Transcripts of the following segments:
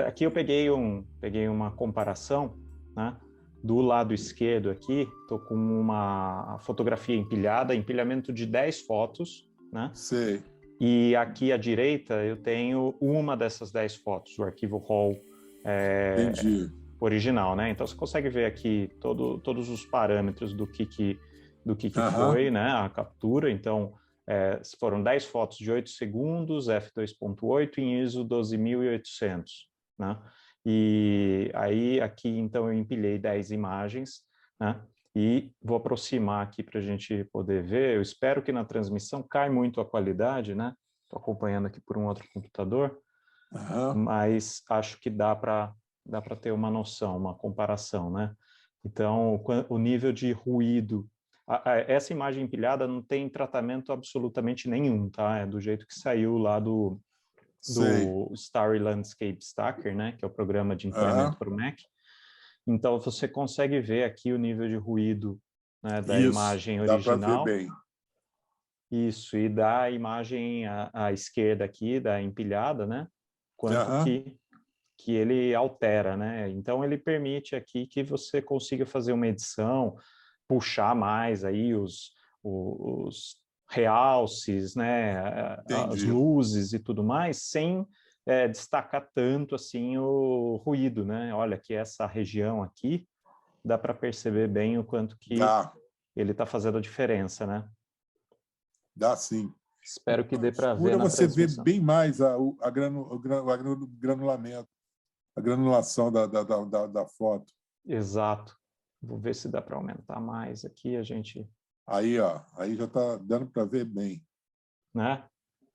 Aqui eu peguei uma comparação, né? Do lado esquerdo aqui, estou com uma fotografia empilhada, empilhamento de 10 fotos, né? Sei. E aqui à direita eu tenho uma dessas 10 fotos, o arquivo RAW Entendi. original, né? Então você consegue ver aqui todos os parâmetros do que foi, né? A captura. Então foram 10 fotos de 8 segundos, f2.8 em ISO 12.800, né? E aí aqui então eu empilhei 10 imagens, né? E vou aproximar aqui para a gente poder ver. Eu espero que na transmissão cai muito a qualidade, né? Estou acompanhando aqui por um outro computador, mas acho que dá para ter uma noção, uma comparação, né? Então, o nível de ruído... essa imagem empilhada não tem tratamento absolutamente nenhum, tá? É do jeito que saiu lá do Starry Landscape Stacker, né? Que é o programa de empilhamento para o Mac. Então, você consegue ver aqui o nível de ruído, né, da imagem original. Dá para ver bem. Isso, e da imagem à esquerda aqui, da empilhada, né? Quanto que ele altera, né? Então, ele permite aqui que você consiga fazer uma edição, puxar mais aí os realces, né? As luzes e tudo mais, sem destacar tanto assim o ruído, né? Olha que essa região aqui dá para perceber bem o quanto que ele está fazendo a diferença, né? Dá sim. Espero que dê para ver na você transmissão. vê bem mais o granulamento, a granulação da foto. Exato. Vou ver se dá para aumentar mais aqui, a gente... Aí, ó, aí já está dando para ver bem. Né?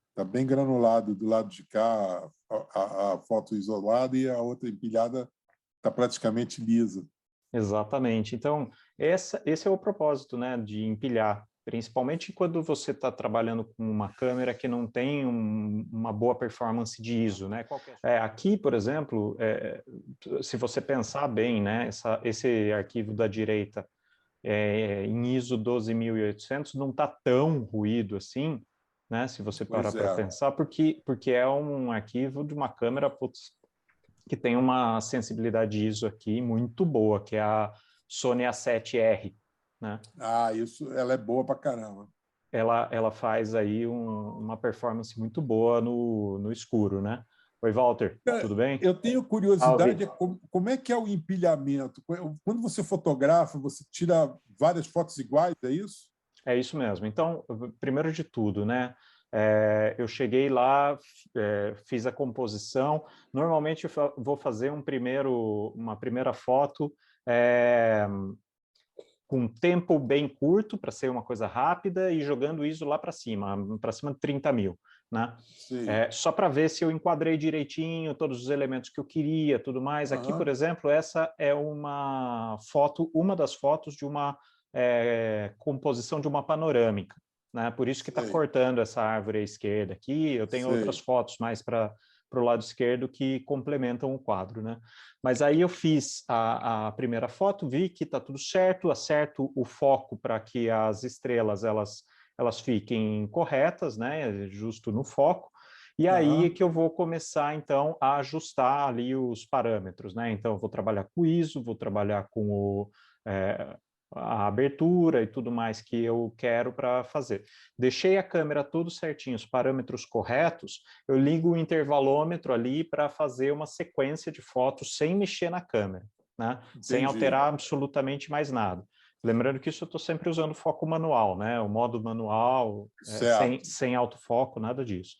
Está bem granulado do lado de cá, a foto isolada, e a outra empilhada está praticamente lisa. Exatamente. Então, esse é o propósito, né, de empilhar, principalmente quando você está trabalhando com uma câmera que não tem uma boa performance de ISO, né? Aqui, por exemplo, se você pensar bem, né, esse arquivo da direita em ISO 12.800 não está tão ruído assim, né, se você parar para pensar, porque é um arquivo de uma câmera que tem uma sensibilidade ISO aqui muito boa, que é a Sony A7R, né? Ela é boa pra caramba. Ela faz aí uma performance muito boa no escuro, né? Oi, Walter, tudo bem? Eu tenho curiosidade, como é que é o empilhamento? Quando você fotografa, você tira várias fotos iguais, é isso? É isso mesmo. Então, primeiro de tudo, né? Eu cheguei lá, fiz a composição. Normalmente eu vou fazer uma primeira foto com um tempo bem curto para ser uma coisa rápida e jogando ISO lá para cima de 30 mil, né? Só para ver se eu enquadrei direitinho todos os elementos que eu queria, tudo mais. Aqui, por exemplo, essa é uma das fotos de uma composição de uma panorâmica, né? Por isso que está cortando essa árvore à esquerda aqui. Eu tenho outras fotos mais para o lado esquerdo que complementam o quadro, né? Mas aí eu fiz a primeira foto, vi que está tudo certo, acerto o foco para que as estrelas elas fiquem corretas, né? Justo no foco. E aí é que eu vou começar, então, a ajustar ali os parâmetros, né? Então, eu vou trabalhar com ISO, vou trabalhar com a abertura e tudo mais que eu quero para fazer. Deixei a câmera tudo certinho, os parâmetros corretos, eu ligo o intervalômetro ali para fazer uma sequência de fotos sem mexer na câmera, né? Sem alterar absolutamente mais nada. Lembrando que isso eu estou sempre usando foco manual, né? O modo manual, sem autofoco, nada disso.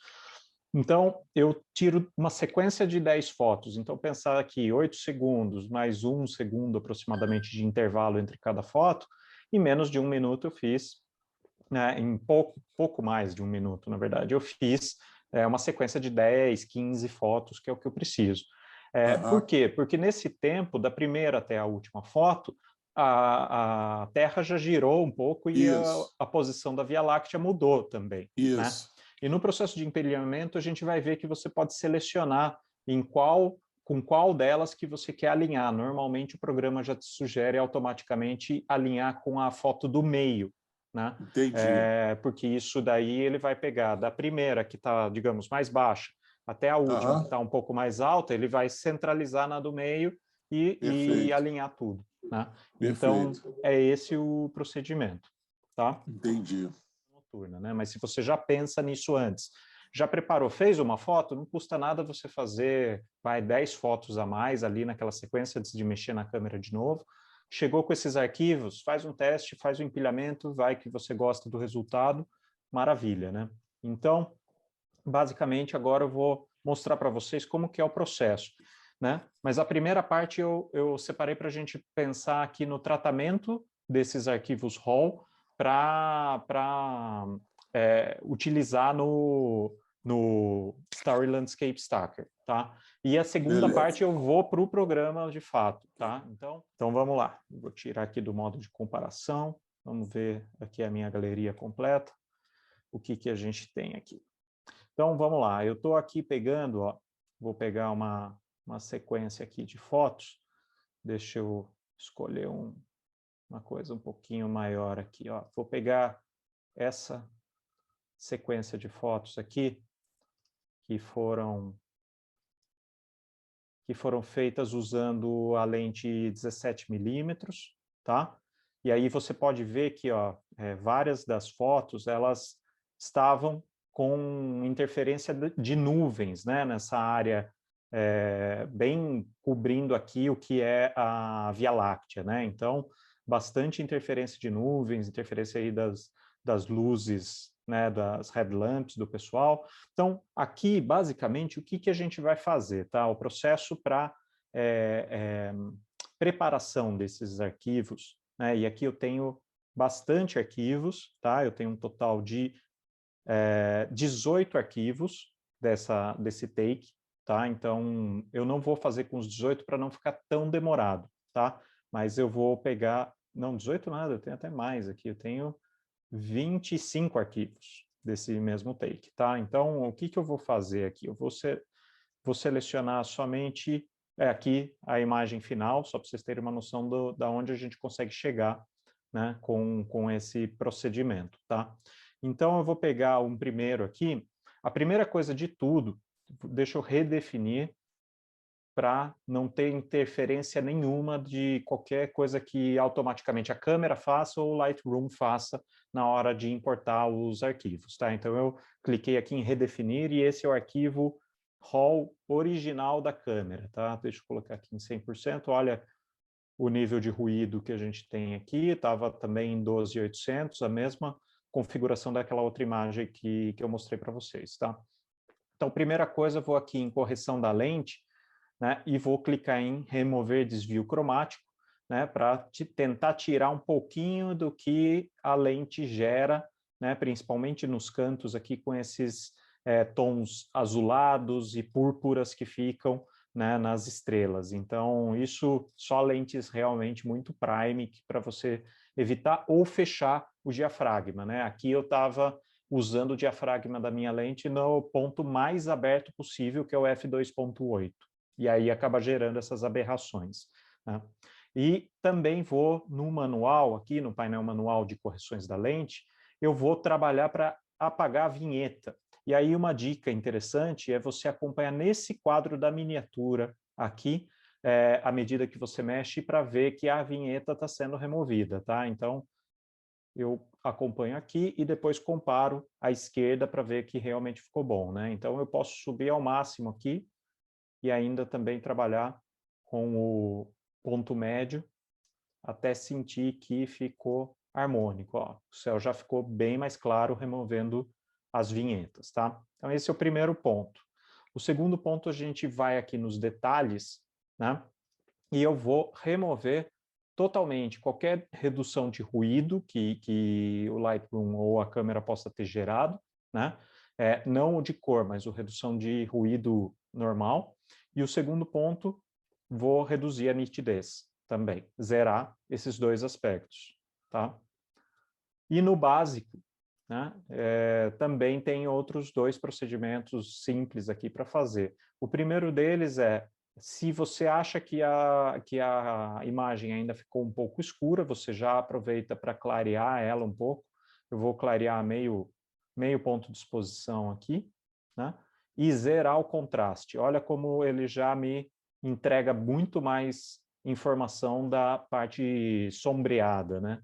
Então, eu tiro uma sequência de 10 fotos. Então, pensar aqui 8 segundos, mais 1 segundo aproximadamente de intervalo entre cada foto, em menos de 1 minuto eu fiz, né, em pouco mais de 1 minuto, na verdade, eu fiz uma sequência de 10, 15 fotos, que é o que eu preciso. Por quê? Porque nesse tempo, da primeira até a última foto, a Terra já girou um pouco e a posição da Via Láctea mudou também, né? E no processo de empilhamento, a gente vai ver que você pode selecionar com qual delas que você quer alinhar. Normalmente, o programa já te sugere automaticamente alinhar com a foto do meio, né? Entendi. Porque isso daí ele vai pegar da primeira, que está, digamos, mais baixa, até a última, que está um pouco mais alta, ele vai centralizar na do meio e alinhar tudo, né? Então, é esse o procedimento, tá? Entendi. Noturna, né? Mas se você já pensa nisso antes, já preparou, fez uma foto, não custa nada você fazer 10 fotos a mais ali naquela sequência antes de mexer na câmera de novo. Chegou com esses arquivos, faz um teste, faz o empilhamento, vai que você gosta do resultado, maravilha, né? Então, basicamente, agora eu vou mostrar para vocês como que é o processo, né? Mas a primeira parte eu separei para a gente pensar aqui no tratamento desses arquivos RAW para utilizar no Starry Landscape Stacker, tá? E a segunda parte eu vou para o programa de fato, tá? Então vamos lá. Vou tirar aqui do modo de comparação. Vamos ver aqui a minha galeria completa. O que a gente tem aqui. Então, vamos lá. Eu estou aqui pegando, ó, vou pegar uma sequência aqui de fotos. Deixa eu escolher uma coisa um pouquinho maior aqui, ó. Vou pegar essa sequência de fotos aqui, que foram feitas usando a lente 17mm, tá? E aí você pode ver que, ó, várias das fotos, elas estavam com interferência de nuvens, né? Nessa área bem cobrindo aqui o que é a Via Láctea, né? Então, bastante interferência de nuvens, interferência aí das luzes, né, das headlamps do pessoal. Então, aqui, basicamente, o que a gente vai fazer, tá? O processo para preparação desses arquivos, né? E aqui eu tenho bastante arquivos, tá? Eu tenho um total de 18 arquivos desse take, tá? Então, eu não vou fazer com os 18 para não ficar tão demorado, tá? Mas eu vou pegar... Não, 18 nada, eu tenho até mais aqui. Eu tenho 25 arquivos desse mesmo take, tá? Então, o que eu vou fazer aqui? Eu vou selecionar somente aqui a imagem final, só para vocês terem uma noção da onde a gente consegue chegar, né, com esse procedimento, tá? Então, eu vou pegar um primeiro aqui. A primeira coisa de tudo, deixa eu redefinir para não ter interferência nenhuma de qualquer coisa que automaticamente a câmera faça ou o Lightroom faça na hora de importar os arquivos, tá? Então, eu cliquei aqui em redefinir e esse é o arquivo RAW original da câmera, tá? Deixa eu colocar aqui em 100%, olha o nível de ruído que a gente tem aqui, estava também em 12.800, a mesma configuração daquela outra imagem que eu mostrei para vocês, tá? Então, primeira coisa, eu vou aqui em correção da lente, né, e vou clicar em remover desvio cromático, né, para tentar tirar um pouquinho do que a lente gera, né, principalmente nos cantos aqui com esses tons azulados e púrpuras que ficam, né, nas estrelas. Então, isso só lentes realmente muito prime para você evitar ou fechar o diafragma, né? Aqui eu estava usando o diafragma da minha lente no ponto mais aberto possível, que é o f2.8. E aí acaba gerando essas aberrações, né? E também vou no manual, aqui no painel manual de correções da lente, eu vou trabalhar para apagar a vinheta. E aí uma dica interessante é você acompanhar nesse quadro da miniatura aqui, à medida que você mexe, para ver que a vinheta está sendo removida, tá? Então, eu acompanho aqui e depois comparo à esquerda para ver que realmente ficou bom, né? Então, eu posso subir ao máximo aqui, e ainda também trabalhar com o ponto médio até sentir que ficou harmônico. Ó. O céu já ficou bem mais claro removendo as vinhetas, tá? Então esse é o primeiro ponto. O segundo ponto, a gente vai aqui nos detalhes, né? E eu vou remover totalmente qualquer redução de ruído que o Lightroom ou a câmera possa ter gerado, né? Não o de cor, mas a redução de ruído normal. E o segundo ponto, vou reduzir a nitidez também, zerar esses dois aspectos, tá? E no básico, né, também tem outros dois procedimentos simples aqui para fazer. O primeiro deles é, se você acha que a imagem ainda ficou um pouco escura, você já aproveita para clarear ela um pouco. Eu vou clarear meio ponto de exposição aqui, né? e zerar o contraste. Olha como ele já me entrega muito mais informação da parte sombreada, né?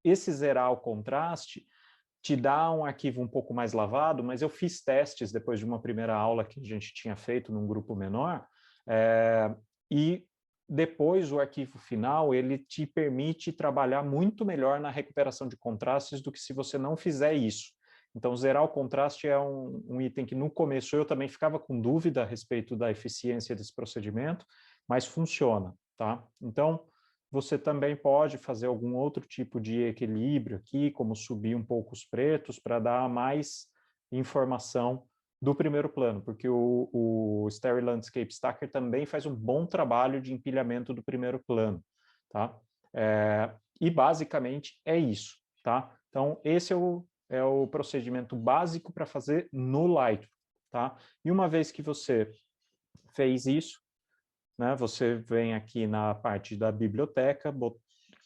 Esse zerar o contraste te dá um arquivo um pouco mais lavado, mas eu fiz testes depois de uma primeira aula que a gente tinha feito num grupo menor, e depois o arquivo final, ele te permite trabalhar muito melhor na recuperação de contrastes do que se você não fizer isso. Então, zerar o contraste é um item que no começo eu também ficava com dúvida a respeito da eficiência desse procedimento, mas funciona, tá? Então, você também pode fazer algum outro tipo de equilíbrio aqui, como subir um pouco os pretos para dar mais informação do primeiro plano, porque o Stereo Landscape Stacker também faz um bom trabalho de empilhamento do primeiro plano, tá? E basicamente é isso, tá? Então, esse é o procedimento básico para fazer no Lightroom, tá? E uma vez que você fez isso, né, você vem aqui na parte da biblioteca,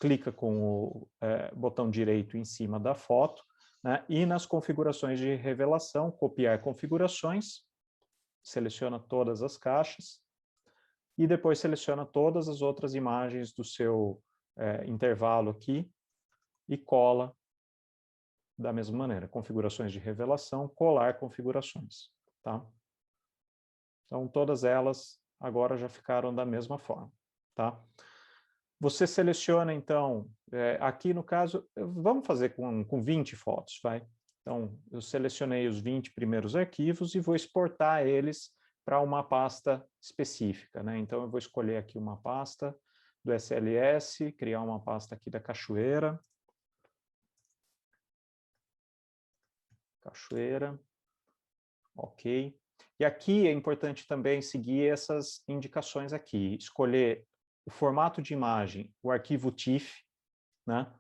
clica com o botão direito em cima da foto, né, e nas configurações de revelação, copiar configurações, seleciona todas as caixas, e depois seleciona todas as outras imagens do seu intervalo aqui, e cola da mesma maneira, configurações de revelação, colar configurações, tá? Então, todas elas agora já ficaram da mesma forma, tá? Você seleciona, então, aqui no caso, vamos fazer com 20 fotos, vai? Então, eu selecionei os 20 primeiros arquivos e vou exportar eles para uma pasta específica, né? Então, eu vou escolher aqui uma pasta do SLS, criar uma pasta aqui da Cachoeira. Cachoeira, ok. E aqui é importante também seguir essas indicações aqui, escolher o formato de imagem, o arquivo TIFF, né?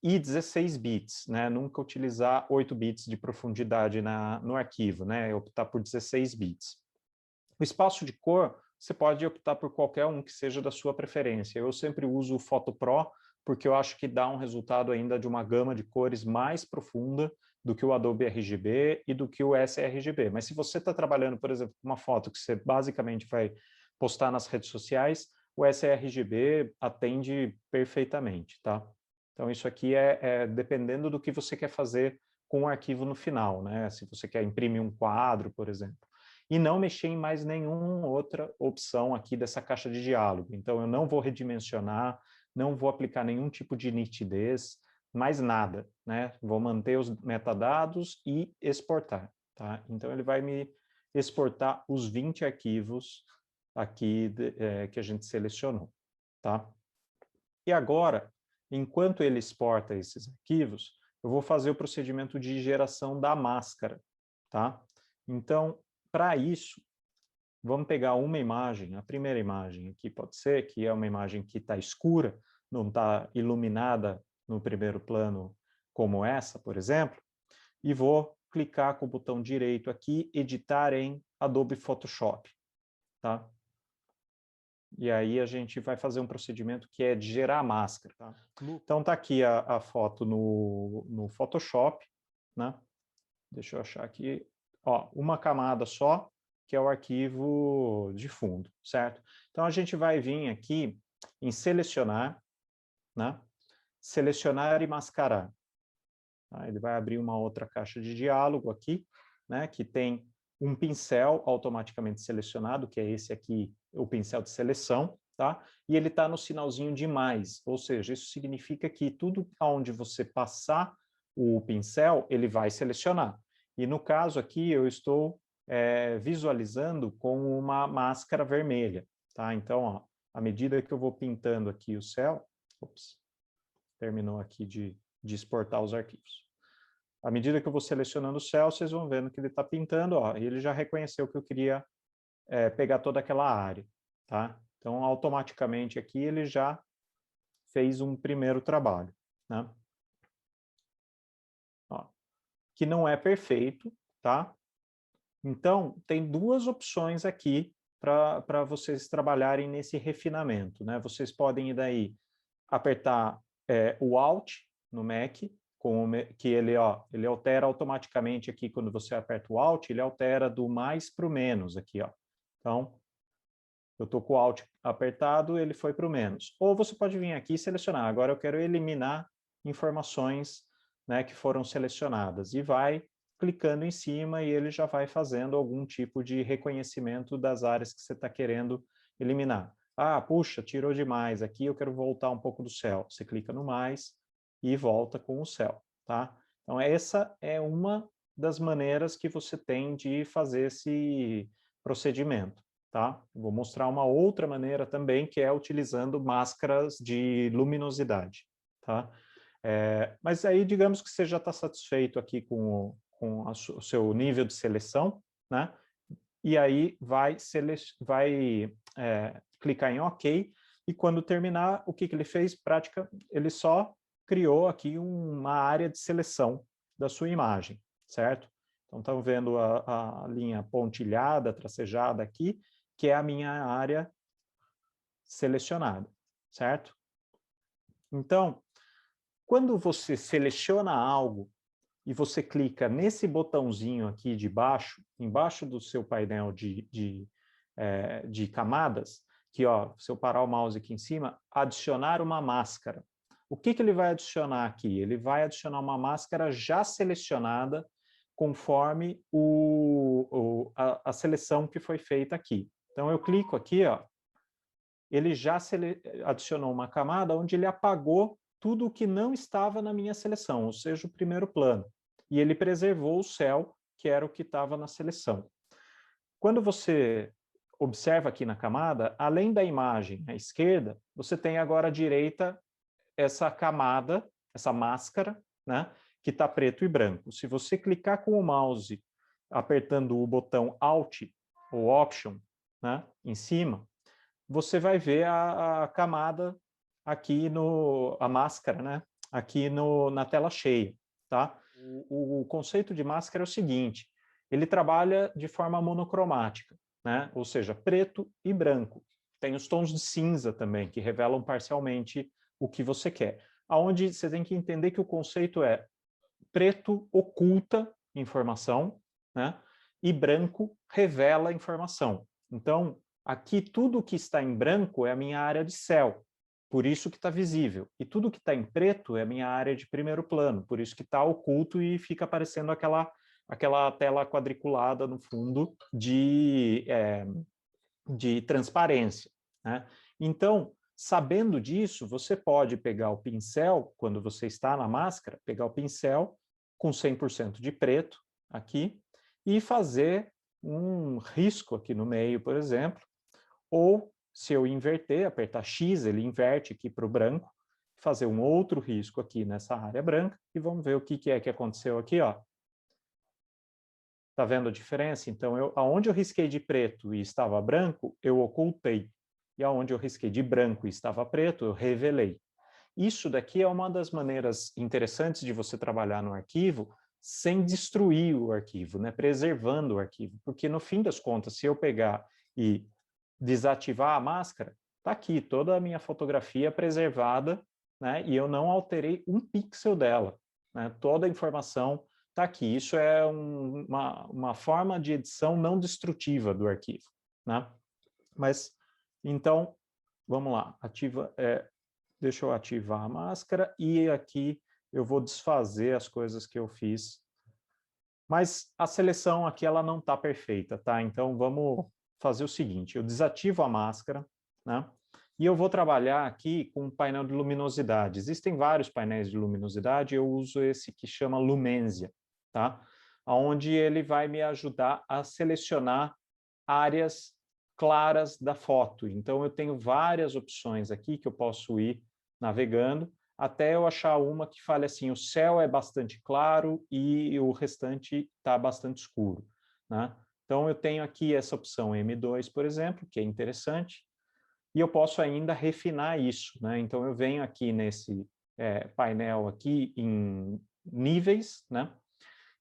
E 16 bits, né? Nunca utilizar 8 bits de profundidade no arquivo, né? Optar por 16 bits. O espaço de cor, você pode optar por qualquer um que seja da sua preferência. Eu sempre uso o Photo Pro, porque eu acho que dá um resultado ainda de uma gama de cores mais profunda do que o Adobe RGB e do que o sRGB. Mas se você está trabalhando, por exemplo, com uma foto que você basicamente vai postar nas redes sociais, o sRGB atende perfeitamente, tá? Então isso aqui dependendo do que você quer fazer com o arquivo no final, né? Se você quer imprimir um quadro, por exemplo. E não mexer em mais nenhuma outra opção aqui dessa caixa de diálogo. Então eu não vou redimensionar, não vou aplicar nenhum tipo de nitidez, mais nada, né? Vou manter os metadados e exportar, tá? Então ele vai me exportar os 20 arquivos aqui que a gente selecionou, tá? E agora, enquanto ele exporta esses arquivos, eu vou fazer o procedimento de geração da máscara, tá? Então, para isso, vamos pegar uma imagem, a primeira imagem aqui pode ser, que é uma imagem que está escura, não está iluminada no primeiro plano como essa, por exemplo, e vou clicar com o botão direito aqui, editar em Adobe Photoshop, tá? E aí a gente vai fazer um procedimento que é de gerar a máscara, tá? Então tá aqui a foto no Photoshop, né? Deixa eu achar aqui, ó, uma camada só, que é o arquivo de fundo, certo? Então a gente vai vir aqui em selecionar, né? Selecionar e mascarar. Tá? Ele vai abrir uma outra caixa de diálogo aqui, né? Que tem um pincel automaticamente selecionado, que é esse aqui, o pincel de seleção, tá? E ele está no sinalzinho de mais, ou seja, isso significa que tudo onde você passar o pincel, ele vai selecionar. E no caso aqui, eu estou visualizando com uma máscara vermelha, tá? Então, ó, à medida que eu vou pintando aqui o céu, ops, terminou aqui de exportar os arquivos. À medida que eu vou selecionando o céu, vocês vão vendo que ele está pintando, ó, e ele já reconheceu que eu queria pegar toda aquela área, tá? Então, automaticamente aqui ele já fez um primeiro trabalho, né? Ó, que não é perfeito, tá? Então, tem duas opções aqui para vocês trabalharem nesse refinamento, né? Vocês podem daí apertar o Alt no Mac, que ele altera automaticamente aqui, quando você aperta o Alt, ele altera do mais para o menos aqui, ó. Então, eu estou com o Alt apertado, ele foi para o menos. Ou você pode vir aqui e selecionar. Agora eu quero eliminar informações, né, que foram selecionadas. E vai clicando em cima e ele já vai fazendo algum tipo de reconhecimento das áreas que você está querendo eliminar. Ah, puxa, tirou demais. Aqui eu quero voltar um pouco do céu. Você clica no mais e volta com o céu, tá? Então, essa é uma das maneiras que você tem de fazer esse procedimento. Tá? Vou mostrar uma outra maneira também, que é utilizando máscaras de luminosidade. Tá? Mas aí, digamos que você já está satisfeito aqui com o seu nível de seleção, né? E aí vai clicar em OK, e quando terminar, o que ele fez? Ele só criou aqui uma área de seleção da sua imagem, certo? Então, estão vendo a linha pontilhada, tracejada aqui, que é a minha área selecionada, certo? Então, quando você seleciona algo e você clica nesse botãozinho aqui de baixo, embaixo do seu painel de camadas, que, ó, se eu parar o mouse aqui em cima, adicionar uma máscara. O que ele vai adicionar aqui? Ele vai adicionar uma máscara já selecionada conforme a seleção que foi feita aqui. Então, eu clico aqui, ó, ele já adicionou uma camada onde ele apagou tudo o que não estava na minha seleção, ou seja, o primeiro plano. E ele preservou o céu, que era o que estava na seleção. Quando você observa aqui na camada, além da imagem à esquerda, você tem agora à direita essa camada, essa máscara, né, que está preto e branco. Se você clicar com o mouse, apertando o botão Alt ou Option, né, em cima, você vai ver a camada aqui a máscara, né, aqui na tela cheia, tá? O conceito de máscara é o seguinte: ele trabalha de forma monocromática, né? Ou seja, preto e branco. Tem os tons de cinza também, que revelam parcialmente o que você quer. Aonde você tem que entender que o conceito é preto oculta informação, né? E branco revela informação. Então, aqui tudo que está em branco é a minha área de céu, por isso que está visível. E tudo que está em preto é a minha área de primeiro plano, por isso que está oculto e fica aparecendo aquela tela quadriculada no fundo de transparência, né? Então, sabendo disso, você pode pegar o pincel, quando você está na máscara, pegar o pincel com 100% de preto aqui e fazer um risco aqui no meio, por exemplo, ou se eu inverter, apertar X, ele inverte aqui para o branco, fazer um outro risco aqui nessa área branca e vamos ver o que é que aconteceu aqui, ó. Tá vendo a diferença? Então, aonde eu risquei de preto e estava branco, eu ocultei. E aonde eu risquei de branco e estava preto, eu revelei. Isso daqui é uma das maneiras interessantes de você trabalhar no arquivo sem destruir o arquivo, né? Preservando o arquivo. Porque, no fim das contas, se eu pegar e desativar a máscara, tá aqui toda a minha fotografia preservada, né? E eu não alterei um pixel dela, né? Toda a informação está aqui. Isso é uma forma de edição não destrutiva do arquivo, né? Mas, então, vamos lá. Deixa eu ativar a máscara e aqui eu vou desfazer as coisas que eu fiz. Mas a seleção aqui ela não está perfeita, tá? Então, vamos fazer o seguinte. Eu desativo a máscara, né? E eu vou trabalhar aqui com um painel de luminosidade. Existem vários painéis de luminosidade, eu uso esse que chama Lumenzia, tá? Onde ele vai me ajudar a selecionar áreas claras da foto. Então, eu tenho várias opções aqui que eu posso ir navegando até eu achar uma que fale assim, o céu é bastante claro e o restante está bastante escuro, né? Então, eu tenho aqui essa opção M2, por exemplo, que é interessante, e eu posso ainda refinar isso, né? Então, eu venho aqui nesse painel aqui em níveis, né?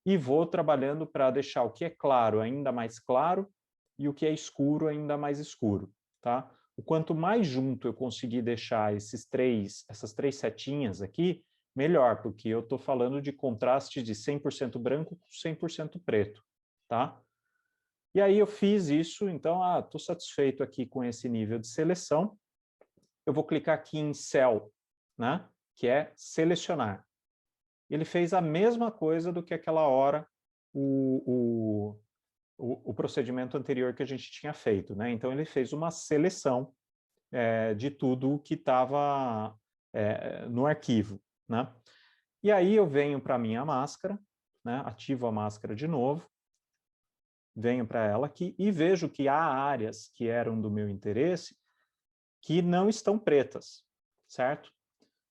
E vou trabalhando para deixar o que é claro ainda mais claro e o que é escuro ainda mais escuro, tá? O quanto mais junto eu conseguir deixar essas três setinhas aqui, melhor, porque eu estou falando de contraste de 100% branco com 100% preto, tá? E aí eu fiz isso, então, estou satisfeito aqui com esse nível de seleção. Eu vou clicar aqui em Cell, né? Que é selecionar. Ele fez a mesma coisa do que aquela hora o procedimento anterior que a gente tinha feito, né? Então, ele fez uma seleção de tudo que estava no arquivo, né? E aí eu venho para a minha máscara, né? Ativo a máscara de novo, venho para ela aqui e vejo que há áreas que eram do meu interesse que não estão pretas, certo?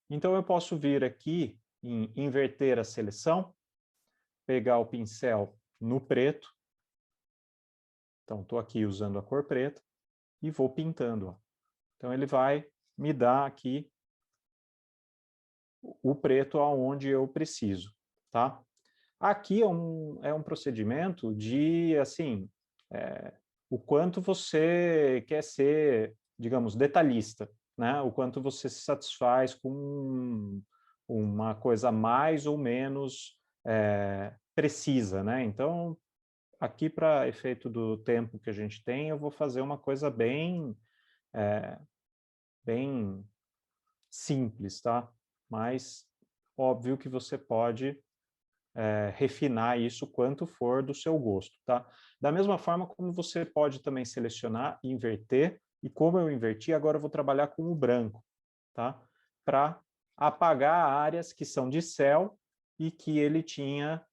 Então, eu posso vir aqui em inverter a seleção, pegar o pincel no preto, então estou aqui usando a cor preta, e vou pintando. Ó. Então, ele vai me dar aqui o preto aonde eu preciso, tá? Aqui é um procedimento de, assim, o quanto você quer ser, digamos, detalhista, né? O quanto você se satisfaz com uma coisa mais ou menos precisa, né? Então, aqui para efeito do tempo que a gente tem, eu vou fazer uma coisa bem simples, tá? Mas óbvio que você pode refinar isso quanto for do seu gosto, tá? Da mesma forma como você pode também selecionar e inverter, e como eu inverti, agora eu vou trabalhar com o branco, tá? Para apagar áreas que são de céu e que ele tinha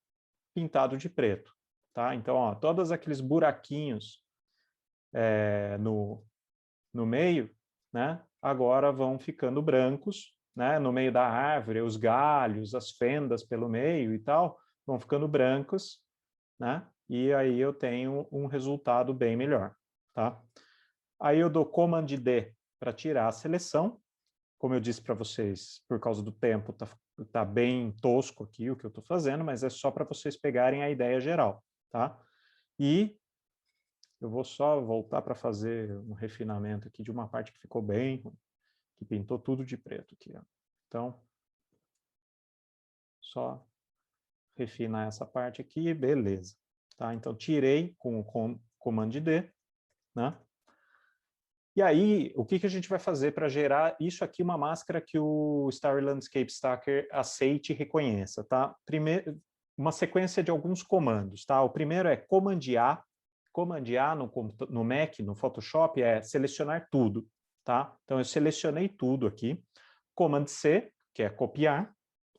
pintado de preto, tá? Então, ó, todos aqueles buraquinhos no meio, né? Agora vão ficando brancos, né? No meio da árvore, os galhos, as fendas pelo meio e tal, vão ficando brancos, né? E aí eu tenho um resultado bem melhor, tá? Aí eu dou Command D para tirar a seleção. Como eu disse para vocês, por causa do tempo, tá bem tosco aqui o que eu estou fazendo, mas é só para vocês pegarem a ideia geral, tá? E eu vou só voltar para fazer um refinamento aqui de uma parte que ficou bem, que pintou tudo de preto aqui, ó. Então, só refinar essa parte aqui, beleza. Tá? Então, tirei com o Command D, né? E aí, o que a gente vai fazer para gerar isso aqui, uma máscara que o Starry Landscape Stacker aceite e reconheça, tá? Primeiro, uma sequência de alguns comandos, tá? O primeiro é Command A. Command A no Mac, no Photoshop, é selecionar tudo, tá? Então, eu selecionei tudo aqui. Command C, que é copiar,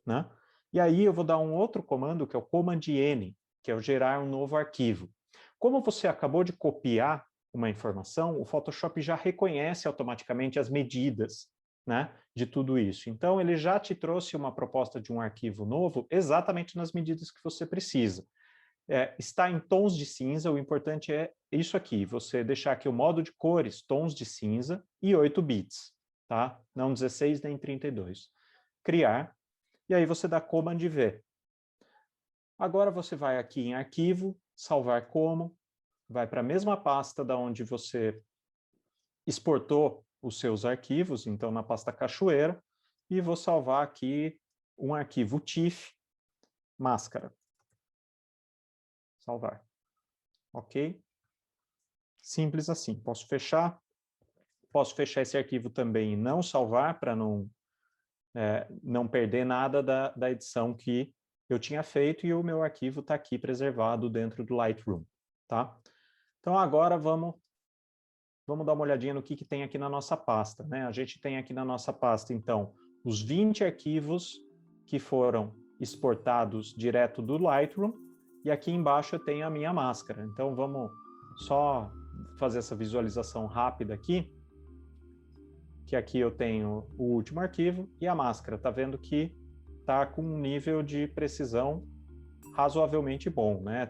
né? E aí eu vou dar um outro comando, que é o Command N, que é o gerar um novo arquivo. Como você acabou de copiar uma informação, o Photoshop já reconhece automaticamente as medidas, né, de tudo isso. Então, ele já te trouxe uma proposta de um arquivo novo exatamente nas medidas que você precisa. Está em tons de cinza, o importante é isso aqui, você deixar aqui o modo de cores, tons de cinza e 8 bits, tá? Não 16 nem 32. Criar, e aí você dá Command V. Agora você vai aqui em arquivo, salvar como, vai para a mesma pasta da onde você exportou os seus arquivos, então na pasta cachoeira, e vou salvar aqui um arquivo TIFF, máscara. Salvar. Ok? Simples assim. Posso fechar esse arquivo também e não salvar para não perder nada da edição que eu tinha feito, e o meu arquivo está aqui preservado dentro do Lightroom, tá? Então, agora vamos dar uma olhadinha no que tem aqui na nossa pasta, né? A gente tem aqui na nossa pasta, então, os 20 arquivos que foram exportados direto do Lightroom, e aqui embaixo eu tenho a minha máscara. Então, vamos só fazer essa visualização rápida aqui, que aqui eu tenho o último arquivo e a máscara. Tá vendo que tá com um nível de precisão razoavelmente bom, né?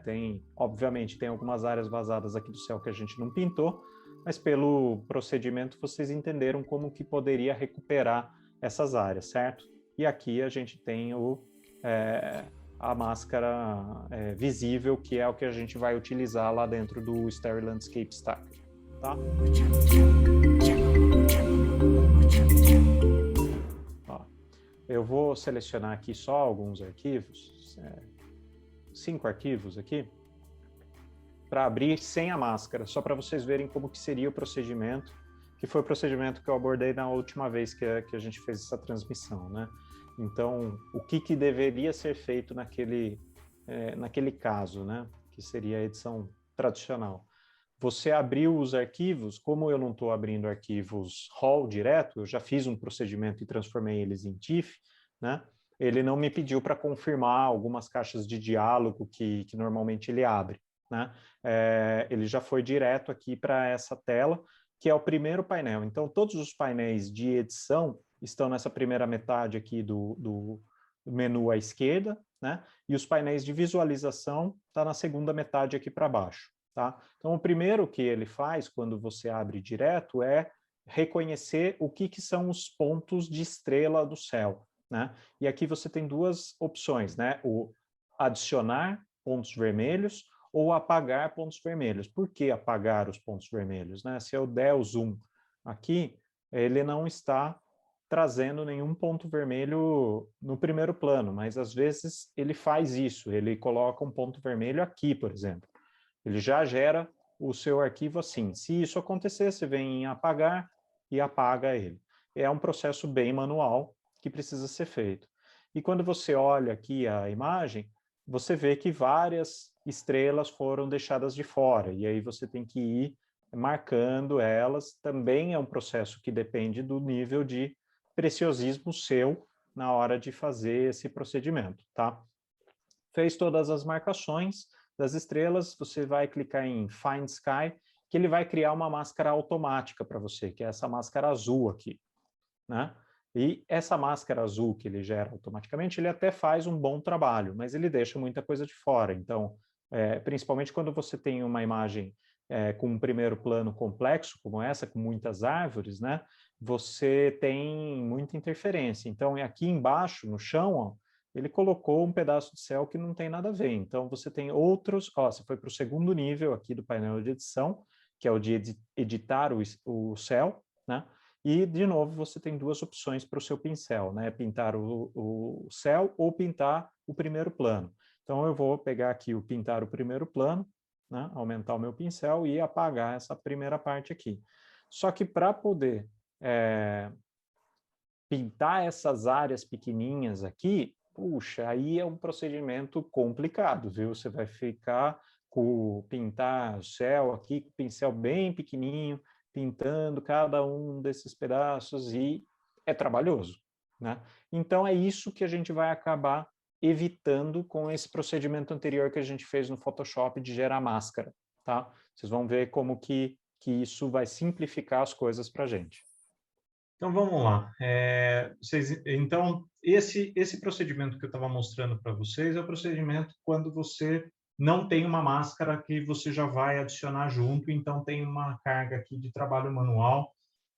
Obviamente, tem algumas áreas vazadas aqui do céu que a gente não pintou, mas pelo procedimento vocês entenderam como que poderia recuperar essas áreas, certo? E aqui a gente tem a máscara visível, que é o que a gente vai utilizar lá dentro do Starry Landscape Stacker, tá? Ó, eu vou selecionar aqui só alguns arquivos, 5 arquivos aqui, para abrir sem a máscara, só para vocês verem como que seria o procedimento, que foi o procedimento que eu abordei na última vez que a gente fez essa transmissão, né? Então, o que deveria ser feito naquele caso, né? Que seria a edição tradicional. Você abriu os arquivos, como eu não estou abrindo arquivos RAW direto, eu já fiz um procedimento e transformei eles em TIFF, né? Ele não me pediu para confirmar algumas caixas de diálogo que normalmente ele abre, né? Ele já foi direto aqui para essa tela, que é o primeiro painel. Então, todos os painéis de edição estão nessa primeira metade aqui do menu à esquerda, né? E os painéis de visualização estão na segunda metade aqui para baixo, tá? Então, o primeiro que ele faz, quando você abre direto, é reconhecer o que são os pontos de estrela do céu, né? E aqui você tem duas opções, né? O adicionar pontos vermelhos ou apagar pontos vermelhos. Por que apagar os pontos vermelhos, né? Se eu der o zoom aqui, ele não está trazendo nenhum ponto vermelho no primeiro plano, mas às vezes ele faz isso, ele coloca um ponto vermelho aqui, por exemplo. Ele já gera o seu arquivo assim. Se isso acontecer, você vem em apagar e apaga ele. É um processo bem manual que precisa ser feito. E quando você olha aqui a imagem, você vê que várias estrelas foram deixadas de fora, e aí você tem que ir marcando elas. Também é um processo que depende do nível de preciosismo seu na hora de fazer esse procedimento, tá? Fez todas as marcações das estrelas, você vai clicar em Find Sky, que ele vai criar uma máscara automática para você, que é essa máscara azul aqui, né? E essa máscara azul que ele gera automaticamente, ele até faz um bom trabalho, mas ele deixa muita coisa de fora. Então, principalmente quando você tem uma imagem com um primeiro plano complexo, como essa, com muitas árvores, né? Você tem muita interferência. Então, aqui embaixo, no chão, ó, ele colocou um pedaço de céu que não tem nada a ver. Então, você tem outros... Ó, você foi para o segundo nível aqui do painel de edição, que é o de editar o céu, né? E, de novo, você tem duas opções para o seu pincel, né? Pintar o céu ou pintar o primeiro plano. Então, eu vou pegar aqui o pintar o primeiro plano, né? Aumentar o meu pincel e apagar essa primeira parte aqui. Só que para poder pintar essas áreas pequenininhas aqui, puxa, aí é um procedimento complicado, viu? Você vai ficar com pintar o céu aqui, com o pincel bem pequenininho, pintando cada um desses pedaços, e é trabalhoso, né? Então, é isso que a gente vai acabar evitando com esse procedimento anterior que a gente fez no Photoshop de gerar máscara, tá? Vocês vão ver como que isso vai simplificar as coisas para a gente. Então, vamos lá. Então, esse procedimento que eu estava mostrando para vocês é o procedimento quando você não tem uma máscara que você já vai adicionar junto, então tem uma carga aqui de trabalho manual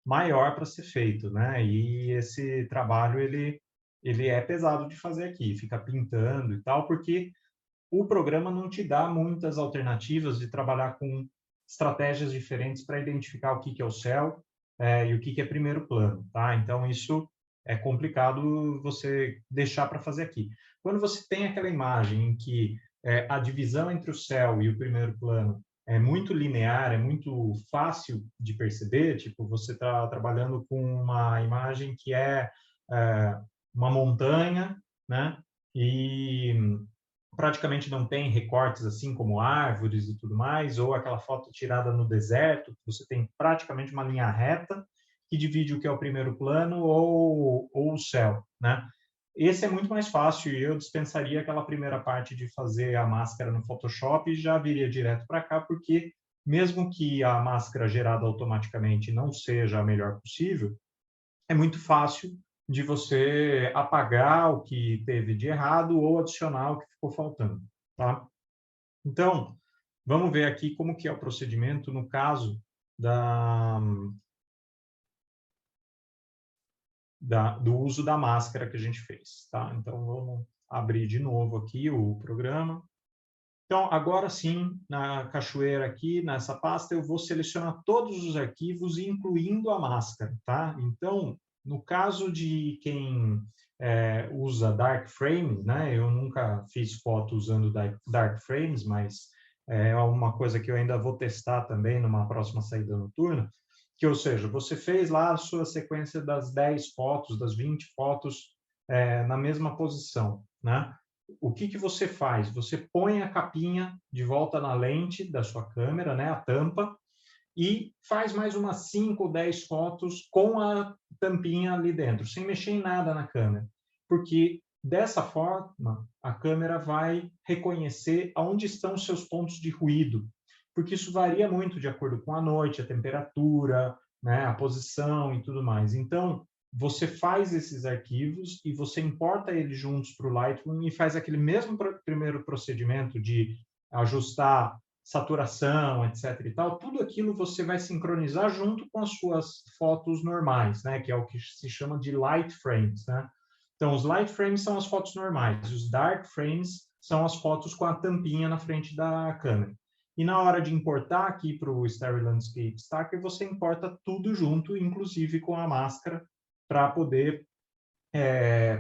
maior para ser feito, né? E esse trabalho, ele é pesado de fazer aqui, fica pintando e tal, porque o programa não te dá muitas alternativas de trabalhar com estratégias diferentes para identificar o que é o céu e o que é primeiro plano, tá? Então, isso é complicado você deixar para fazer aqui. Quando você tem aquela imagem em que a divisão entre o céu e o primeiro plano é muito linear, é muito fácil de perceber, tipo, você está trabalhando com uma imagem que é uma montanha, né? E praticamente não tem recortes assim como árvores e tudo mais, ou aquela foto tirada no deserto, você tem praticamente uma linha reta que divide o que é o primeiro plano ou o céu, né? Esse é muito mais fácil e eu dispensaria aquela primeira parte de fazer a máscara no Photoshop e já viria direto para cá, porque mesmo que a máscara gerada automaticamente não seja a melhor possível, é muito fácil de você apagar o que teve de errado ou adicionar o que ficou faltando, tá? Então, vamos ver aqui como que é o procedimento no caso do uso da máscara que a gente fez, tá? Então, vamos abrir de novo aqui o programa. Então, agora sim, na cachoeira aqui, nessa pasta, eu vou selecionar todos os arquivos, incluindo a máscara, tá? Então, no caso de quem usa dark frames, né? Eu nunca fiz foto usando dark frames, mas é uma coisa que eu ainda vou testar também numa próxima saída noturna, que, ou seja, você fez lá a sua sequência das 10 fotos, das 20 fotos na mesma posição, né? O que você faz? Você põe a capinha de volta na lente da sua câmera, né? A tampa, e faz mais umas 5 ou 10 fotos com a tampinha ali dentro, sem mexer em nada na câmera. Porque dessa forma, a câmera vai reconhecer aonde estão os seus pontos de ruído, porque isso varia muito de acordo com a noite, a temperatura, né, a posição e tudo mais. Então, você faz esses arquivos e você importa eles juntos para o Lightroom e faz aquele mesmo primeiro procedimento de ajustar saturação, etc. e tal, tudo aquilo você vai sincronizar junto com as suas fotos normais, né? Que é o que se chama de light frames, né? Então, os light frames são as fotos normais, os dark frames são as fotos com a tampinha na frente da câmera. E na hora de importar aqui para o Stereo Landscape Stacker, você importa tudo junto, inclusive com a máscara, para poder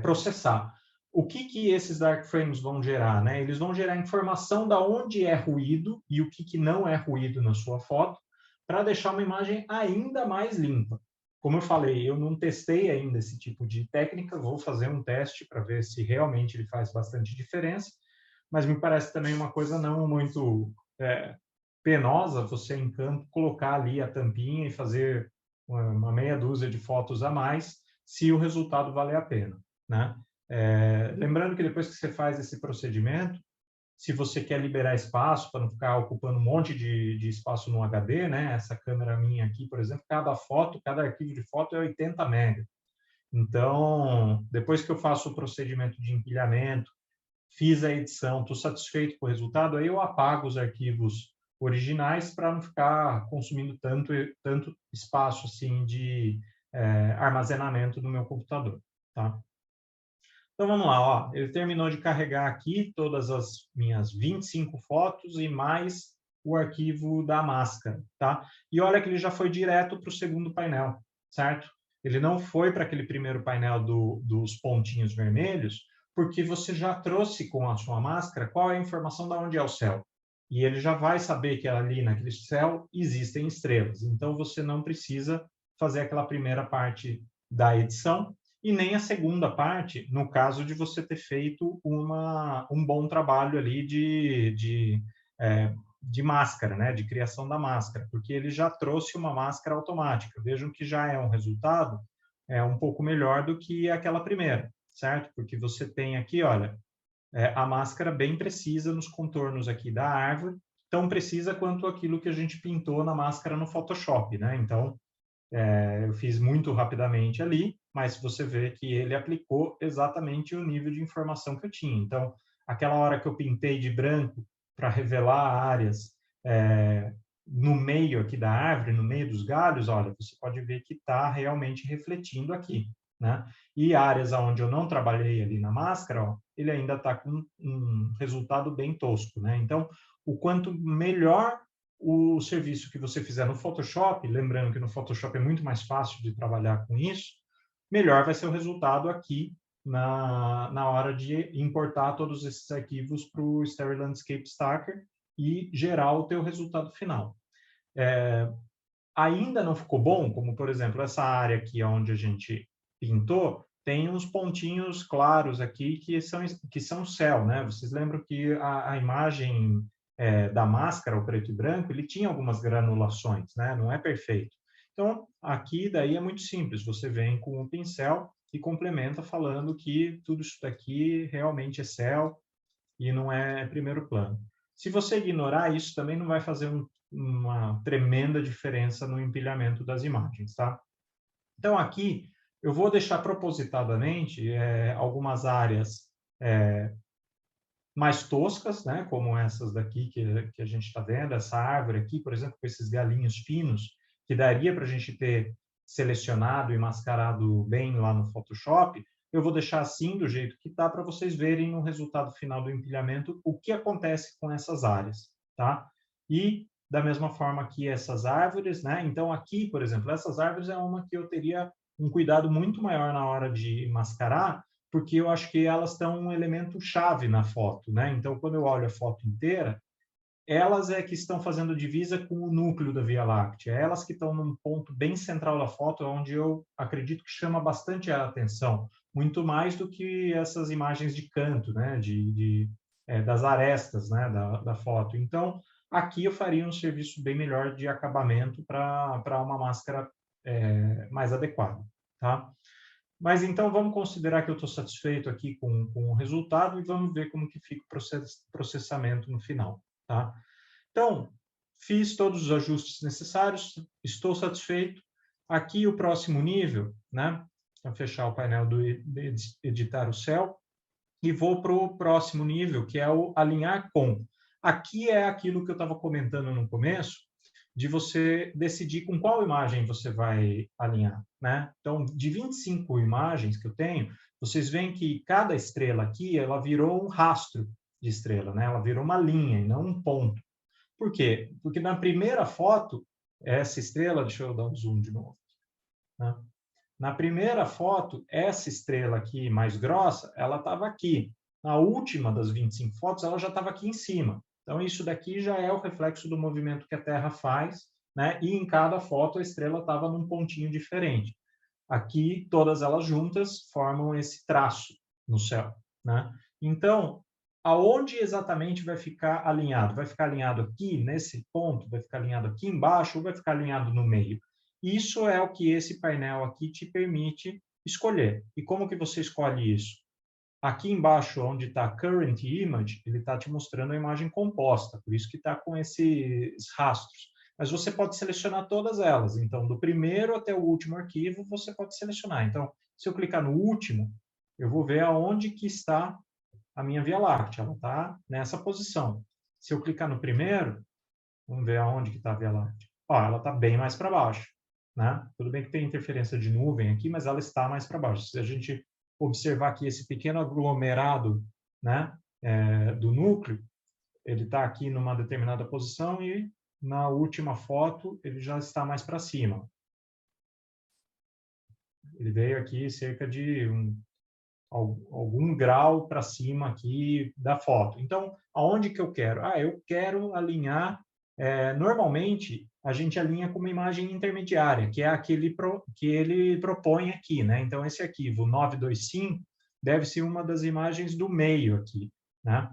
processar. O que esses dark frames vão gerar, né? Eles vão gerar informação da onde é ruído e o que não é ruído na sua foto, para deixar uma imagem ainda mais limpa. Como eu falei, eu não testei ainda esse tipo de técnica, vou fazer um teste para ver se realmente ele faz bastante diferença, mas me parece também uma coisa não muito penosa você em campo colocar ali a tampinha e fazer uma meia dúzia de fotos a mais, se o resultado valer a pena, né? Lembrando que depois que você faz esse procedimento, se você quer liberar espaço para não ficar ocupando um monte de espaço no HD, né? Essa câmera minha aqui, por exemplo, cada arquivo de foto é 80 MB. Então, depois que eu faço o procedimento de empilhamento, fiz a edição, estou satisfeito com o resultado, aí eu apago os arquivos originais para não ficar consumindo tanto espaço assim de armazenamento no meu computador, tá? Então, vamos lá, ó. Ele terminou de carregar aqui todas as minhas 25 fotos e mais o arquivo da máscara, tá? E olha que ele já foi direto para o segundo painel, certo? Ele não foi para aquele primeiro painel dos pontinhos vermelhos, porque você já trouxe com a sua máscara qual é a informação de onde é o céu. E ele já vai saber que ali naquele céu existem estrelas. Então, você não precisa fazer aquela primeira parte da edição, e nem a segunda parte, no caso de você ter feito um bom trabalho ali de máscara, né? De criação da máscara, porque ele já trouxe uma máscara automática. Vejam que já é um resultado um pouco melhor do que aquela primeira, certo? Porque você tem aqui, olha, a máscara bem precisa nos contornos aqui da árvore, tão precisa quanto aquilo que a gente pintou na máscara no Photoshop, né? Então, eu fiz muito rapidamente ali, mas você vê que ele aplicou exatamente o nível de informação que eu tinha. Então, aquela hora que eu pintei de branco para revelar áreas no meio aqui da árvore, no meio dos galhos, olha, você pode ver que está realmente refletindo aqui, né? E áreas onde eu não trabalhei ali na máscara, ó, ele ainda está com um resultado bem tosco, né? Então, o quanto melhor o serviço que você fizer no Photoshop, lembrando que no Photoshop é muito mais fácil de trabalhar com isso, melhor vai ser o resultado aqui na hora de importar todos esses arquivos para o Stereo Landscape Stacker e gerar o teu resultado final. Ainda não ficou bom, como por exemplo essa área aqui onde a gente pintou, tem uns pontinhos claros aqui que são céu, né? Vocês lembram que a imagem da máscara, o preto e branco, ele tinha algumas granulações, né? Não é perfeito. Então, aqui daí é muito simples, você vem com o pincel e complementa falando que tudo isso daqui realmente é céu e não é primeiro plano. Se você ignorar isso, também não vai fazer uma tremenda diferença no empilhamento das imagens, tá? Então, aqui, eu vou deixar propositadamente algumas áreas mais toscas, né, como essas daqui que a gente está vendo, essa árvore aqui, por exemplo, com esses galinhos finos, que daria para a gente ter selecionado e mascarado bem lá no Photoshop, eu vou deixar assim, do jeito que está, para vocês verem no resultado final do empilhamento o que acontece com essas áreas, tá? E, da mesma forma que essas árvores, né? Então, aqui, por exemplo, essas árvores é uma que eu teria um cuidado muito maior na hora de mascarar, porque eu acho que elas estão um elemento chave na foto, né? Então, quando eu olho a foto inteira, elas é que estão fazendo divisa com o núcleo da Via Láctea, elas que estão num ponto bem central da foto, onde eu acredito que chama bastante a atenção, muito mais do que essas imagens de canto, né, das arestas, né, da foto. Então, aqui eu faria um serviço bem melhor de acabamento para uma máscara mais adequada, tá? Mas então vamos considerar que eu estou satisfeito aqui com o resultado e vamos ver como que fica o processamento no final. Tá? Então, fiz todos os ajustes necessários, estou satisfeito. Aqui o próximo nível, né? Vou fechar o painel do editar o céu e vou para o próximo nível, que é o alinhar com. Aqui é aquilo que eu estava comentando no começo, de você decidir com qual imagem você vai alinhar, né? Então, de 25 imagens que eu tenho, vocês veem que cada estrela aqui, ela virou um rastro de estrela, né? Ela virou uma linha e não um ponto. Por quê? Porque na primeira foto, essa estrela, deixa eu dar um zoom de novo, né? Na primeira foto, essa estrela aqui mais grossa, ela estava aqui. Na última das 25 fotos, ela já estava aqui em cima. Então, isso daqui já é o reflexo do movimento que a Terra faz, né? E em cada foto a estrela estava num pontinho diferente. Aqui, todas elas juntas formam esse traço no céu, né? Então, aonde exatamente vai ficar alinhado? Vai ficar alinhado aqui, nesse ponto? Vai ficar alinhado aqui embaixo ou vai ficar alinhado no meio? Isso é o que esse painel aqui te permite escolher. E como que você escolhe isso? Aqui embaixo, onde está Current Image, ele está te mostrando a imagem composta, por isso que está com esses rastros. Mas você pode selecionar todas elas. Então, do primeiro até o último arquivo, você pode selecionar. Então, se eu clicar no último, eu vou ver aonde que está a minha Via Láctea. Ela está nessa posição. Se eu clicar no primeiro, vamos ver aonde que está a Via Láctea. Ó, ela está bem mais para baixo, né? Tudo bem que tem interferência de nuvem aqui, mas ela está mais para baixo. Se a gente observar aqui esse pequeno aglomerado, né, do núcleo, ele está aqui numa determinada posição e na última foto ele já está mais para cima. Ele veio aqui cerca de algum grau para cima aqui da foto. Então, aonde que eu quero? Ah, eu quero alinhar, normalmente a gente alinha com uma imagem intermediária, que é aquele que ele propõe aqui, né? Então, esse arquivo 925 deve ser uma das imagens do meio aqui, né?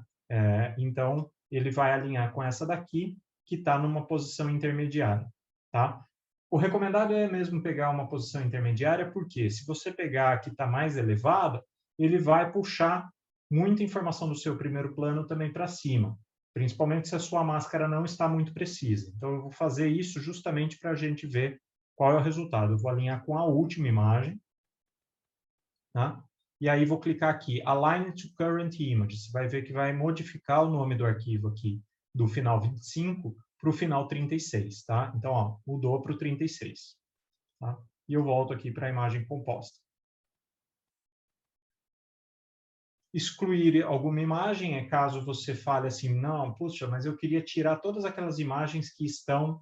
Então, ele vai alinhar com essa daqui, que está numa posição intermediária, tá? O recomendado é mesmo pegar uma posição intermediária, porque se você pegar a que está mais elevada, ele vai puxar muita informação do seu primeiro plano também para cima, principalmente se a sua máscara não está muito precisa. Então, eu vou fazer isso justamente para a gente ver qual é o resultado. Eu vou alinhar com a última imagem, tá? E aí vou clicar aqui, Align to Current Image. Você vai ver que vai modificar o nome do arquivo aqui, do final 25 para o final 36, tá? Então, ó, mudou para o 36, tá? E eu volto aqui para a imagem composta. Excluir alguma imagem é caso você fale assim, não, puxa, mas eu queria tirar todas aquelas imagens que estão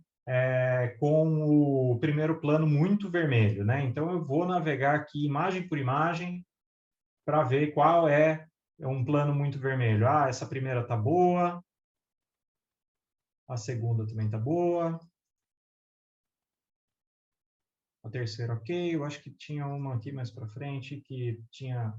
com o primeiro plano muito vermelho, né? Então, eu vou navegar aqui imagem por imagem para ver qual é um plano muito vermelho. Ah, essa primeira tá boa, a segunda também tá boa, a terceira ok, eu acho que tinha uma aqui mais para frente que tinha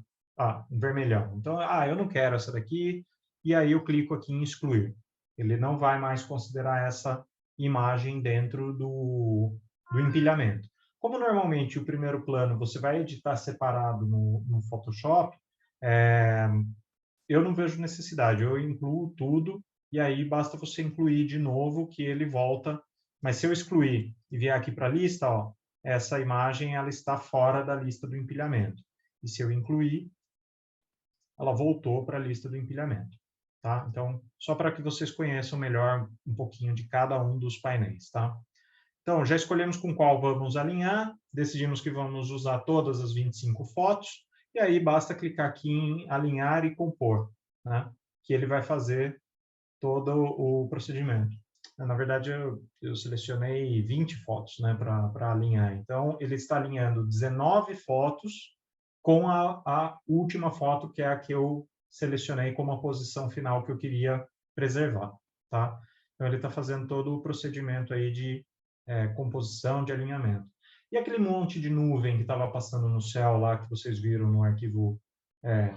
um vermelhão. Então, eu não quero essa daqui, e aí eu clico aqui em excluir. Ele não vai mais considerar essa imagem dentro do empilhamento. Como normalmente o primeiro plano você vai editar separado no Photoshop, eu não vejo necessidade, eu incluo tudo, e aí basta você incluir de novo que ele volta. Mas se eu excluir e vier aqui para a lista, ó, essa imagem ela está fora da lista do empilhamento. E se eu incluir, ela voltou para a lista do empilhamento. Tá? Então, só para que vocês conheçam melhor um pouquinho de cada um dos painéis. Tá? Então, já escolhemos com qual vamos alinhar, decidimos que vamos usar todas as 25 fotos, e aí basta clicar aqui em alinhar e compor, né? Que ele vai fazer todo o procedimento. Na verdade, eu selecionei 20 fotos, né, para alinhar. Então, ele está alinhando 19 fotos com a última foto, que é a que eu selecionei como a posição final que eu queria preservar, tá? Então, ele está fazendo todo o procedimento aí de composição, de alinhamento. E aquele monte de nuvem que estava passando no céu lá, que vocês viram no arquivo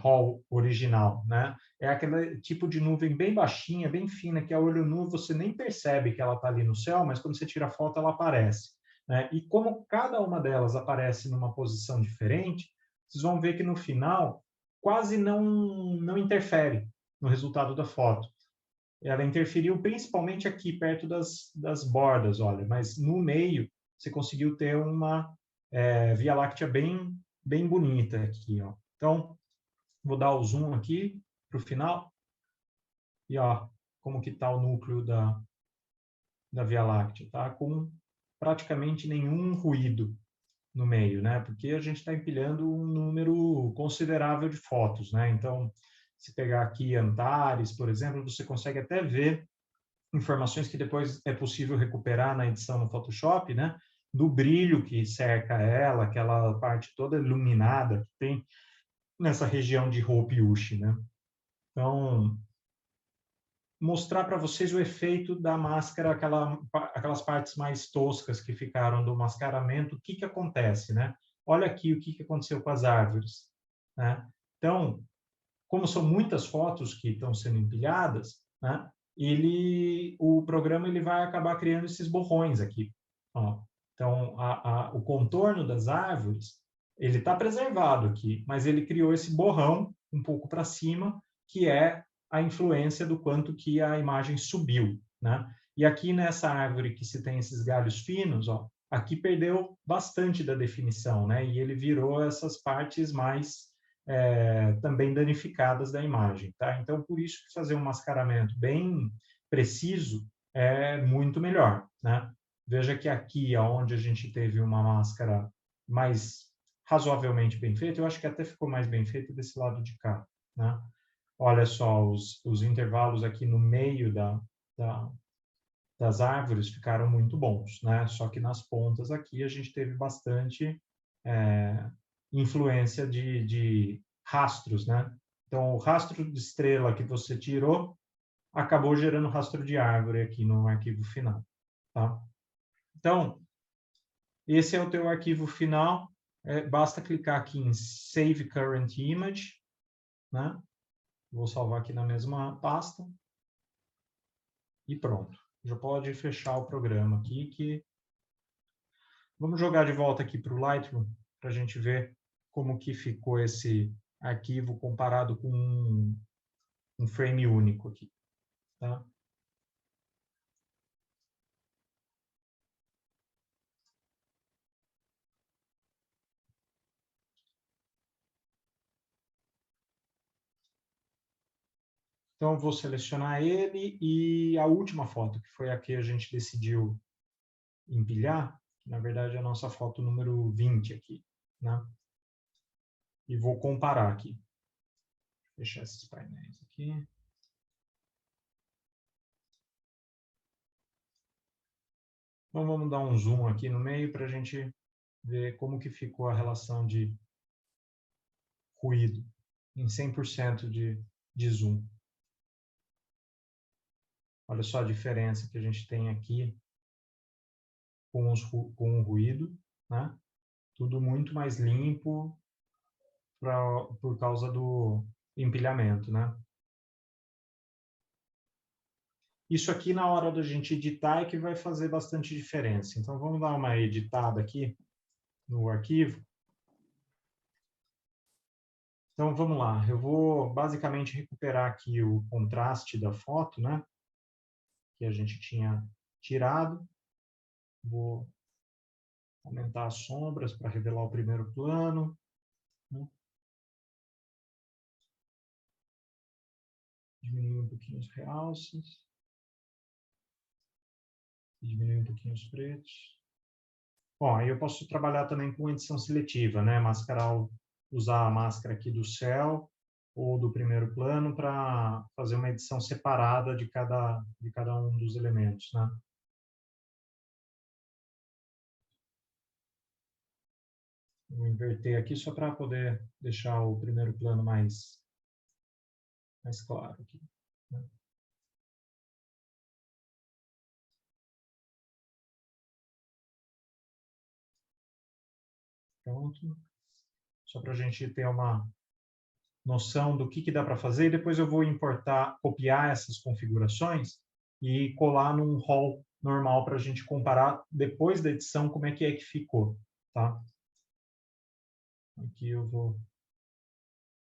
RAW original, né? É aquele tipo de nuvem bem baixinha, bem fina, que a olho nu você nem percebe que ela está ali no céu, mas quando você tira a foto ela aparece, né? E como cada uma delas aparece numa posição diferente, vocês vão ver que no final quase não interfere no resultado da foto. Ela interferiu principalmente aqui, perto das bordas, olha, mas no meio você conseguiu ter uma Via Láctea bem bonita aqui, ó. Então, vou dar o zoom aqui para o final. E, ó, como que está o núcleo da Via Láctea, tá? Com praticamente nenhum ruído no meio, né? Porque a gente está empilhando um número considerável de fotos, né? Então, se pegar aqui Antares, por exemplo, você consegue até ver informações que depois é possível recuperar na edição no Photoshop, né? Do brilho que cerca ela, aquela parte toda iluminada que tem nessa região de Hope-Ushi, né? Então, mostrar para vocês o efeito da máscara, aquelas partes mais toscas que ficaram do mascaramento, o que que acontece, né? Olha aqui o que que aconteceu com as árvores, né? Então, como são muitas fotos que estão sendo empilhadas, né? O programa ele vai acabar criando esses borrões aqui, ó. Então, o contorno das árvores, ele está preservado aqui, mas ele criou esse borrão um pouco para cima, que é a influência do quanto que a imagem subiu, né? E aqui nessa árvore que se tem esses galhos finos, ó, aqui perdeu bastante da definição, né? E ele virou essas partes mais também danificadas da imagem, tá? Então, por isso que fazer um mascaramento bem preciso é muito melhor, né? Veja que aqui, onde a gente teve uma máscara mais razoavelmente bem feita, eu acho que até ficou mais bem feita desse lado de cá, né? Olha só, os intervalos aqui no meio das árvores ficaram muito bons, né? Só que nas pontas aqui a gente teve bastante influência de rastros, né? Então, o rastro de estrela que você tirou acabou gerando rastro de árvore aqui no arquivo final, tá? Então, esse é o teu arquivo final. Basta clicar aqui em Save Current Image, né? Vou salvar aqui na mesma pasta. E pronto. Já pode fechar o programa aqui. Vamos jogar de volta aqui para o Lightroom para a gente ver como que ficou esse arquivo comparado com um frame único aqui, tá? Então, eu vou selecionar ele e a última foto, que foi a que a gente decidiu empilhar, que na verdade é a nossa foto número 20 aqui, né? E vou comparar aqui. Vou fechar esses painéis aqui. Então, vamos dar um zoom aqui no meio para a gente ver como que ficou a relação de ruído em 100% de zoom. Olha só a diferença que a gente tem aqui com o ruído, né? Tudo muito mais limpo por causa do empilhamento, né? Isso aqui, na hora da gente editar, é que vai fazer bastante diferença. Então, vamos dar uma editada aqui no arquivo. Então, vamos lá. Eu vou basicamente recuperar aqui o contraste da foto, né? Que a gente tinha tirado. Vou aumentar as sombras para revelar o primeiro plano, né? Diminuir um pouquinho os realces. Diminuir um pouquinho os pretos. Bom, aí eu posso trabalhar também com edição seletiva, né? Usar a máscara aqui do céu ou do primeiro plano para fazer uma edição separada de cada um dos elementos, né? Vou inverter aqui só para poder deixar o primeiro plano mais claro aqui, né? Pronto. Só para a gente ter uma noção do que dá para fazer. E depois eu vou copiar essas configurações e colar num rol normal para a gente comparar depois da edição como é que ficou, tá? Aqui eu vou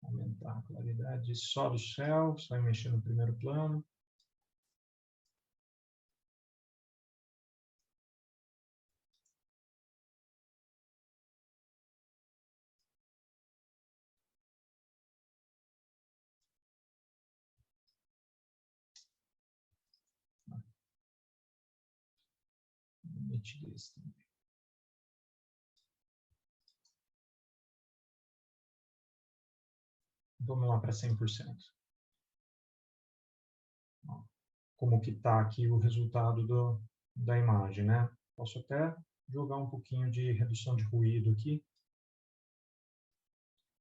aumentar a claridade só do céu, só mexer no primeiro plano. Nitidez também. Vamos lá para 100%. Como que está aqui o resultado da imagem, né? Posso até jogar um pouquinho de redução de ruído aqui.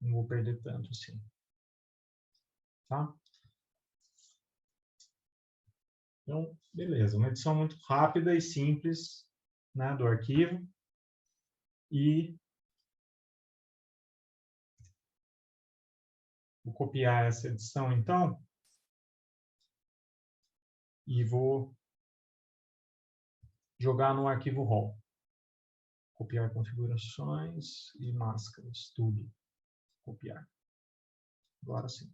Não vou perder tanto assim. Tá? Então, beleza. Uma edição muito rápida e simples, né, do arquivo. E vou copiar essa edição, então. E vou jogar no arquivo RAW. Copiar configurações e máscaras, tudo. Copiar. Agora sim.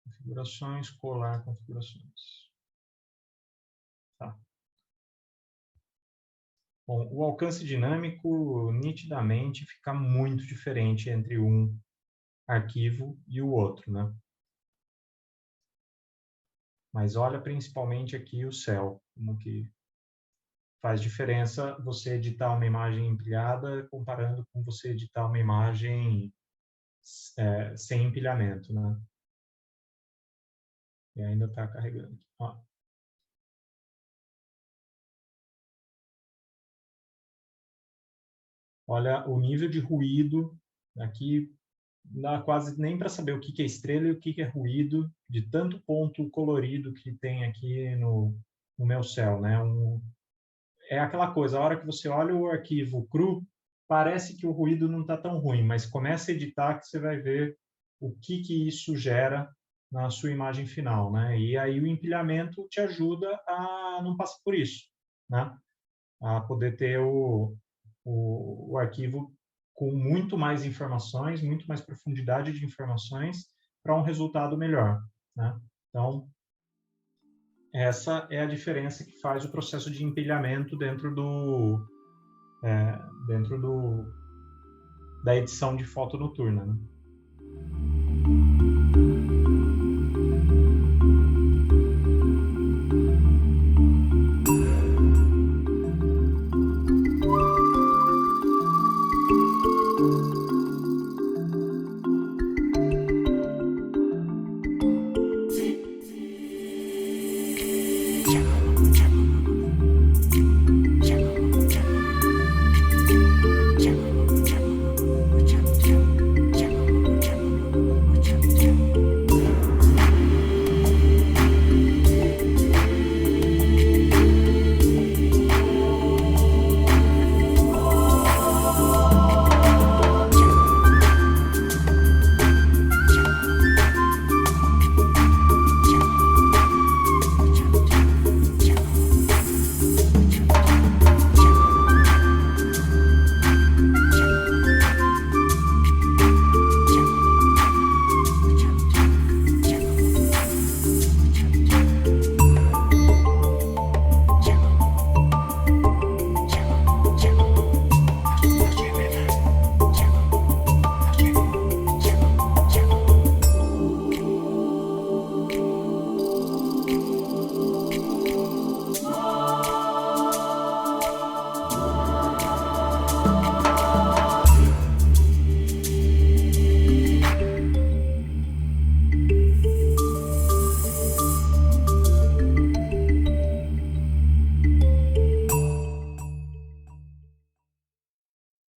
Configurações, colar configurações. Tá. Bom, o alcance dinâmico nitidamente fica muito diferente entre um arquivo e o outro, né? Mas olha principalmente aqui o céu, como que faz diferença você editar uma imagem empilhada comparando com você editar uma imagem sem empilhamento, né? E ainda está carregando. Ó. Olha o nível de ruído aqui, não dá quase nem para saber o que é estrela e o que é ruído, de tanto ponto colorido que tem aqui no meu céu, né? É aquela coisa, a hora que você olha o arquivo cru, parece que o ruído não está tão ruim, mas começa a editar que você vai ver o que isso gera na sua imagem final, né? E aí o empilhamento te ajuda a não passar por isso, né? A poder ter o arquivo com muito mais informações, muito mais profundidade de informações para um resultado melhor, né? Então, essa é a diferença que faz o processo de empilhamento dentro da edição de foto noturna, né?